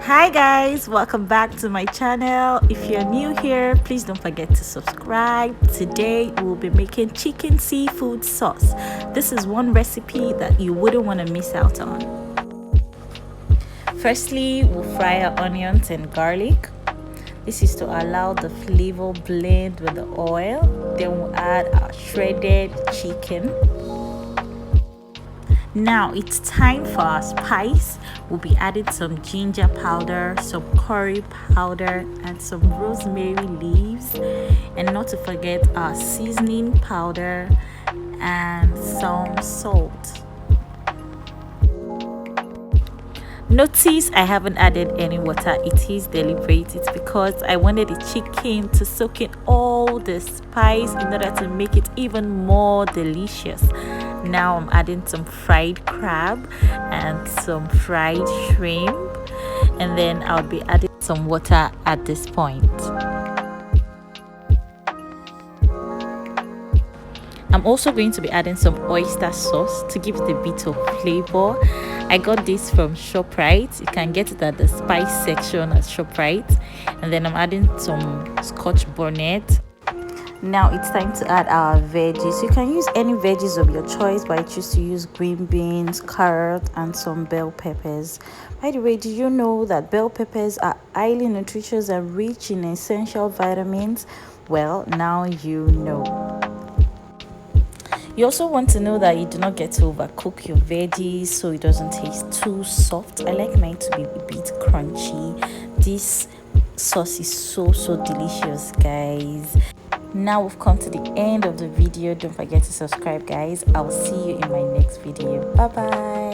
Hi guys, welcome back to my channel. If you're new here, please don't forget to subscribe. Today we'll be making chicken seafood sauce. This is one recipe that you wouldn't want to miss out on. Firstly, we'll fry our onions and garlic. This is to allow the flavor blend with the oil. Then we'll add our shredded chicken. Now it's time for our spice. We'll be adding some ginger powder, some curry powder, and some rosemary leaves, and not to forget our seasoning powder and some salt. Notice I haven't added any water. It is deliberate. It's because I wanted the chicken to soak in all the spice in order to make it even more delicious. Now I'm adding some fried crab and some fried shrimp, and then I'll be adding some water at this point. I'm also going to be adding some oyster sauce to give it a bit of flavor. I got this from ShopRite. You can get it at the spice section at ShopRite. And then I'm adding some scotch bonnet. Now it's time to add our veggies. You can use any veggies of your choice, but I choose to use green beans, carrot, and some bell peppers. By the way, did you know that bell peppers are highly nutritious and rich in essential vitamins? Well, now you know. You also want to know that you do not get to overcook your veggies so it doesn't taste too soft. I like mine to be a bit crunchy. This sauce is so delicious, guys. Now we've come to the end of the video. Don't forget to subscribe, guys. I'll see you in my next video. Bye bye.